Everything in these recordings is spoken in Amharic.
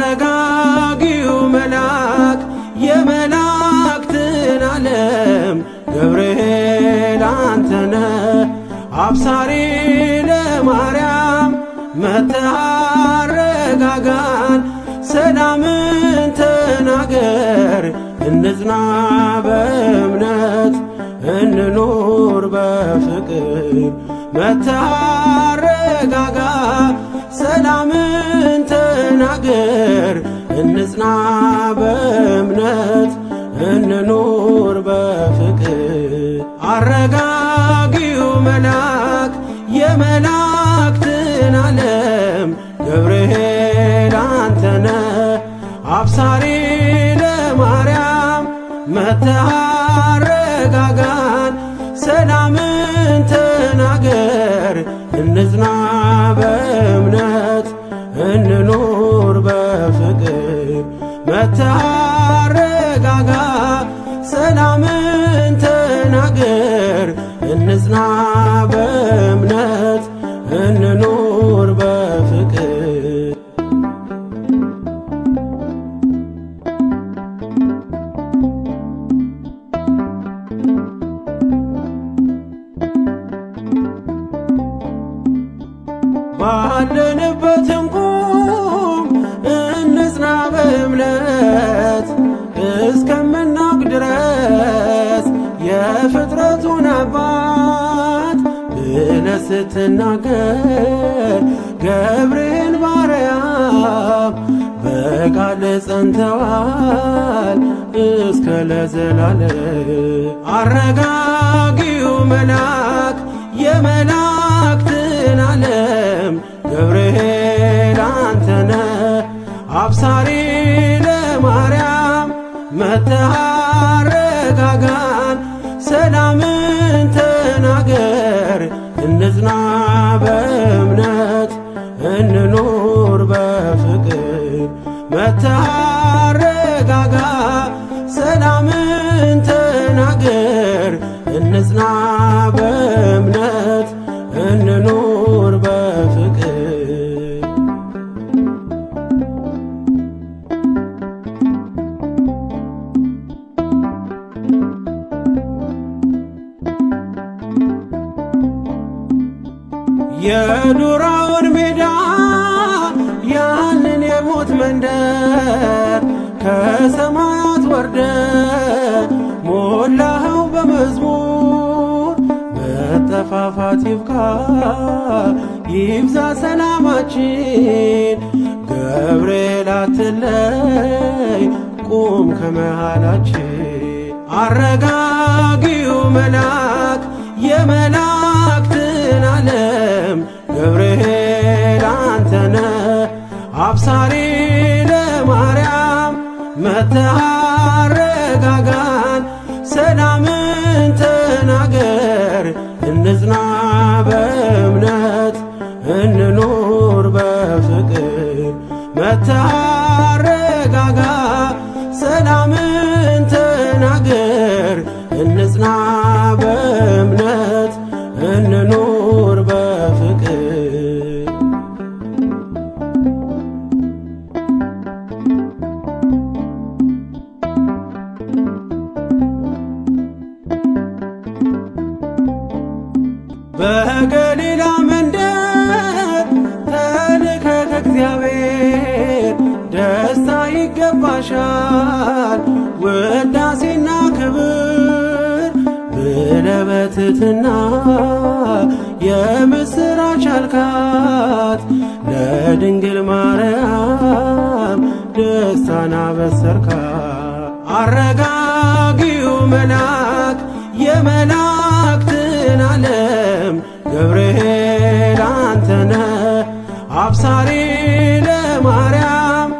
አረጋጊው መልአክ የመላእክትን ዓለም ገብርኤል አንተነ አብሳሪ ለማርያም መጥተህ አረጋጋን ሰላምን ተናገር እንጽና በእምነት እንኑር በፍቅር መጥተህ አረጋጋ ሰላምን ተናገር እንጽና በእምነት እንኑር በፍቅር አረጋጊው መልአክ የመላእክትን ዓለም ገብርኤል አንተነ አብሳሪ ለማርያም መጥተህ አረጋጋን ሰላምን ተናገር እንጽና በእምነት እንኑር በፍቅር መጥተህ አረጋጋ ሰላምን ተናገር እንጽና በእምነት እንኑር በፍቅር ባለንበት እንቁም እንጽና በእምነት እስከምናውቅ ድረስ የፍጥረቱን አባት ብለህ ስትናገር ገብርኤል ማርያም በቃል ጸንተዋል እስከ ለዘላለም አረጋጊው መልአክ የመላእክትን ዓለም ገብርኤል አንተነ አብሳሪ ለማርያም መጥተህ አረጋጋን ሰላምን ተናገር እንጽና በእምነት እንኑር በፍቅር መጥተህ አረጋጋ ሰላምን ተናገር እንጽና በእምነት እንኑር በፍቅር የዱራውን ሜዳ ያንን የሞት መንደር ከሰማያት ወርደ ሞላኸው በመዝሙር መጠፋፋት ይብቃ ይብዛ ሰላማችን ገብርኤል አትለይ ቁም ከመሃላችን አረጋጊው መልአክ የመላእክትን ዓለም ገብርኤል አንተነ አብሳሪ ለማርያም መጥተህ አረጋጋን ሰላምን ተናገር እንጽና በእምነት እንኑር በፍቅር መጥተህ አረጋጋ ሰላምን ተናገር እንጽና በእምነት እንኑር በፍቅር በገሊላ መንደር ተልከህ ከእግዚአብሔር ደስታ ይገባሻል ውዳሴና ክብር ብለህ በትሕትና የምስራች አልካት ለድንግል ማርያም ደስታን አበሰርካት አረጋጊው መልአክ የመላእክትን ዓለም ገብርኤል አንተነ አብሳሪ ለማርያም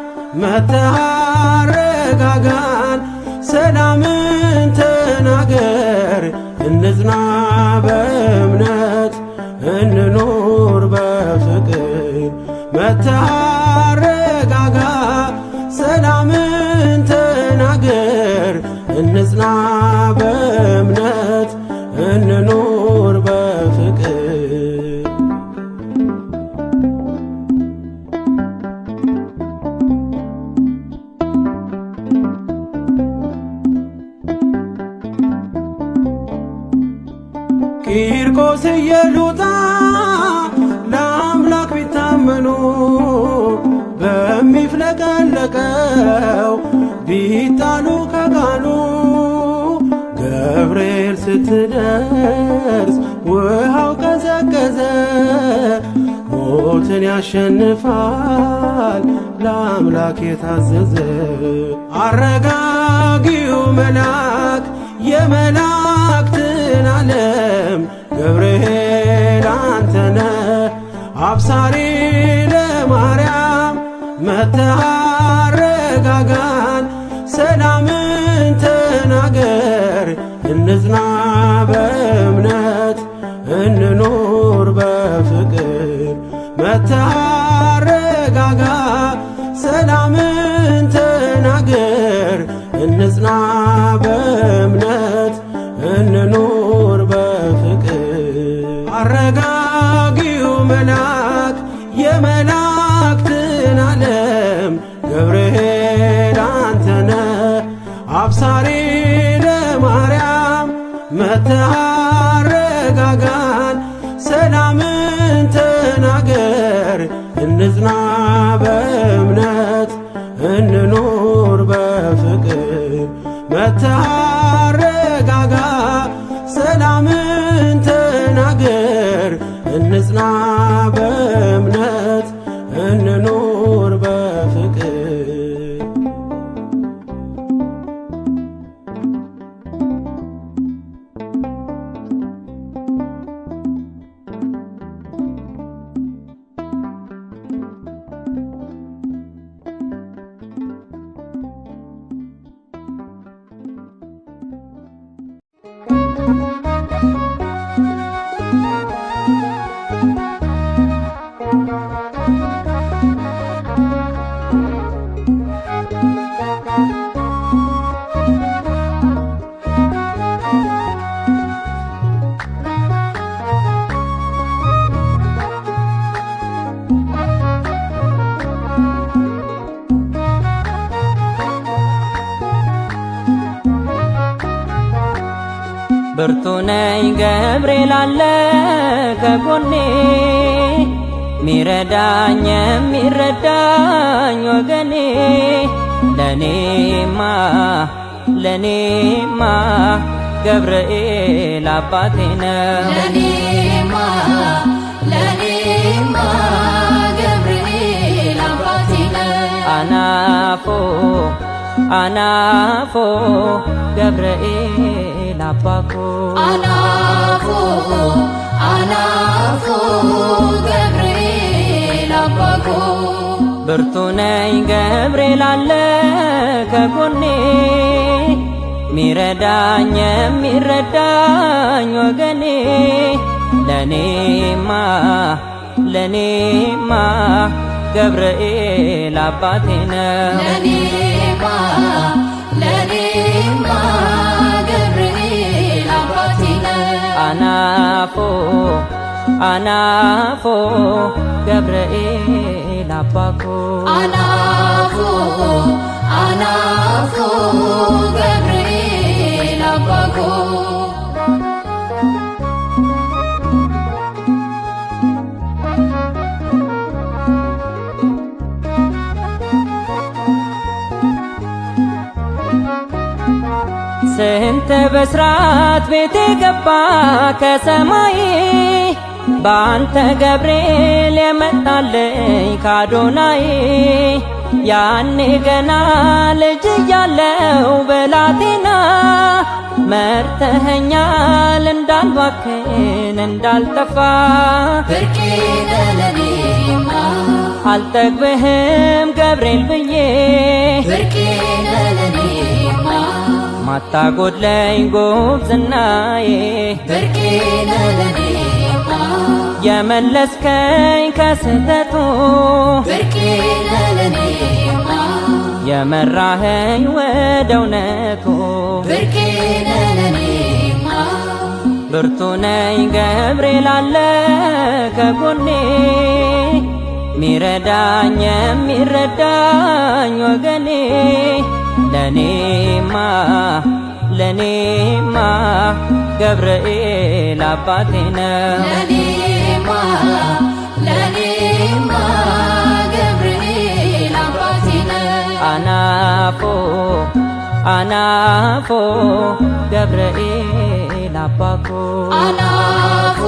መጥተህ አረጋጋን ሰላምን ተናገር እንጽና በእምነት እንኑር በፍቅር መጥተህ አረጋጋ ሰላምን ተናገር እንጽና በእምነት እንኑር በፍቅር ቂርቆስ ኢየሉጣ ለአምላክ ቢታመኑ በሚፍለቀለቀው ቢጣሉ ከቃሉ ገብርኤል ስትደርስ ውሃው ቀዘቀዘ። ሞትን ያሸንፋል ለአምላክ የታዘዘ አረጋጊው መልአክ የመላእክትን ዓለም ገብርኤል አንተነ አብሳሪ ለማርያም መጥተህ አረጋጋን ሰላምን ተናገር እንጽና በእምነት እንኑር በፍቅር መጥተህ አረጋጋ ሰላምን ተናገር እንጽና በእምነት እንኑር በፍቅር አረጋጊው መልአክ የመላእክትን ዓለም ገብርኤል አንተነ አብሳሪ ለማርያም መጥተህ አረጋጋን ሰላምን ተናገር እንጽና በእምነት እንኑር በፍቅር መጥተህ አረጋጋ ሰላምን ተናገር እንጽና በእምነት እንኑር በፍቅር ብርቱ ነኝ ገብርኤል አለ ከጎኔ ሚረዳኝ የሚረዳኝ ወገኔ ለኔማ ገብርኤል አባቴ ነው። ለኔማ ገብርኤል አባቴ ነው። አናፎ ገብርኤል አባኮ አናፎ ገብርኤል አባኮ ብርቱ ነኝ ገብርኤል አለ ከጎኔ ሚረዳኝ የሚረዳኝ ወገኔ ለኔማ ገብርኤል አባቴ ነው። ለኔማ ገብርኤል አባቴ ነው። አናፎ ገብርኤል አባኮ አናፎ ገብርኤል አባኮ ስንት በስራት ቤቴ ገባ ከሰማይ በአንተ ገብርኤል የመጣልኝ ካዶናይ ያኔ ገና ልጅ እያለው ብላቴና መርተኸኛል እንዳልባክን እንዳልጠፋ ብርቄ ለኔማ አልጠግብህም ገብርኤል ብዬ ብርቄ ለኔማ ማታጎድለኝ ጉብዝናዬ ብርቄ ለኔማ የመለስከኝ ከስህተቱ ብርቄ ለኔማ የመራኸኝ ወደ እውነቱ ብርቄ ለኔማ ብርቱ ነኝ ገብርኤል አለ ከጎኔ ሚረዳኝ የሚረዳኝ ወገኔ ለኔማ ገብርኤል አባቴ ነው። ለኔማ ገብርኤል አባቴ ነው። አናፎ አናፎ ገብርኤል አባኮ አናፎ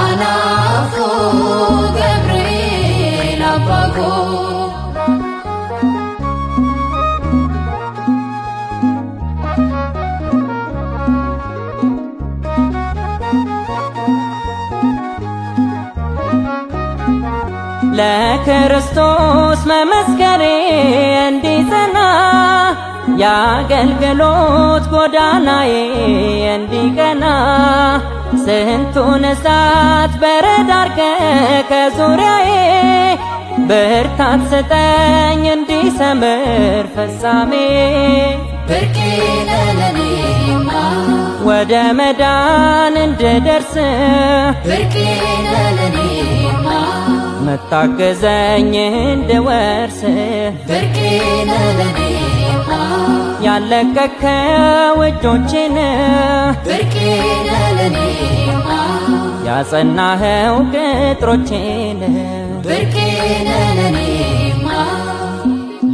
አናፎ ገብርኤል አባኮ ለክርስቶስ መመስከሬ እንዲጸና የአገልግሎት ጎዳናዬ እንዲቀና ስንቱን እሳት በረድ አርገህ ከዙሪያዬ ብርታት ስጠኝ እንዲሰምር ፍጻሜ ብርቄ ነህ ለኔማ ወደ መዳን እንድደርስ ብርቄ ነህ ለኔማ መታገዘኝ እንድወርስ ብርቄ ነህ ለኔማ ያለቀከው እጆችን ብርቄ ነህ ለኔማ ያጸናኸው ቅጥሮችን ብርቄ ነህ ለኔማ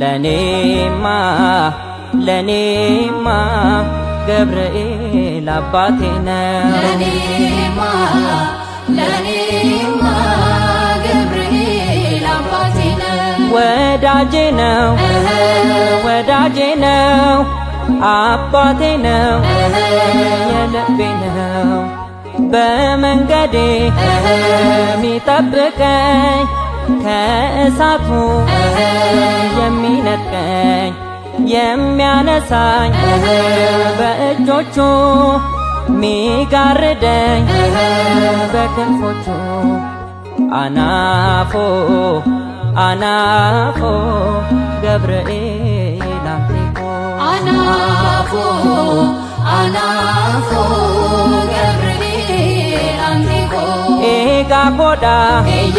ለኔማ ለኔማ ገብርኤል አባቴ ነው። ለኔማ ገብርኤል አባቴ ነው። ወዳጄ ነው ወዳጄ ነው አባቴ ነው የልቤ ነው በመንገዴ የሚጠብቀኝ ከእሳቱ የሚነጥቀኝ የሚያነሳኝ በእጆቹ ሚጋርደኝ በክንፎቹ አናፎ አናፎ ገብርኤል አምልኮ አናፎ አናፎ ገብርኤል አምልኮ ኤጋ ኮዳ ኤዬ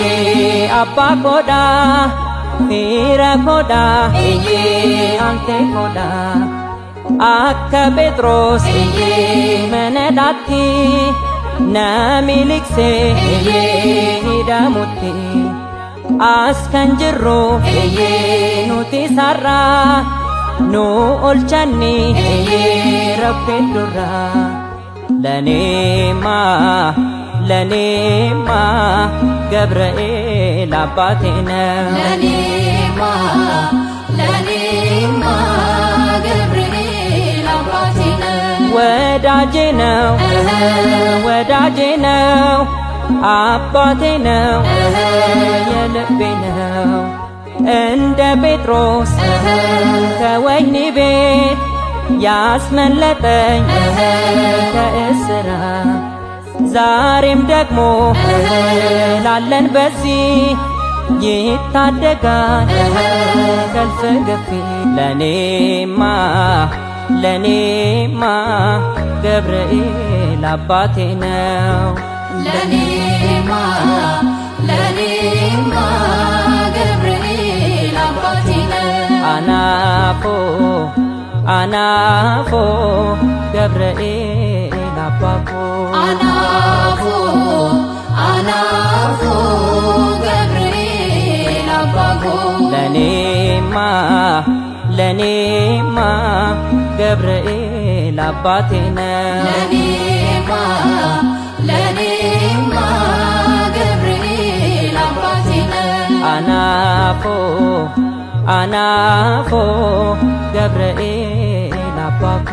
አባ ኮዳ ፊረ ኮዳ ኤዬ አንቴ ኮዳ አከ ጴጥሮስ ኤዬ መነዳቲ ነሚሊክሴ ኤዬ ሂዳሙቲ አስከንጅሮ ኤዬ ኑቲ ሳራ ኑ ኦልቸኒ ኤዬ ረቤት ዱራ ለኔማ ለኔማ ገብርኤል አባቴ ነው። ለኔማ ገብርኤል አባቴ ነው። ወዳጄ ነው ወዳጄ ነው አባቴ ነው የልቤ ነው እንደ ጴጥሮስ ከወህኒ ቤት ያስመለጠኝ ከእስራት ዛሬም ደግሞ ላለን በዚህ ይታደጋል ከልፍ ገፊ ለኔማ ገብርኤል አባቴ ነው። ለኔማ ገብርኤል አባቴ ነው። አናፎ አናፎ ገብርኤል አባኮ አናፎ ገብርኤል አባኮ ለኔማ ገብርኤል አባቴ ነው። ለኔማ ገብርኤል አባቴ ነው። አናፎ አናፎ ገብርኤል አባኮ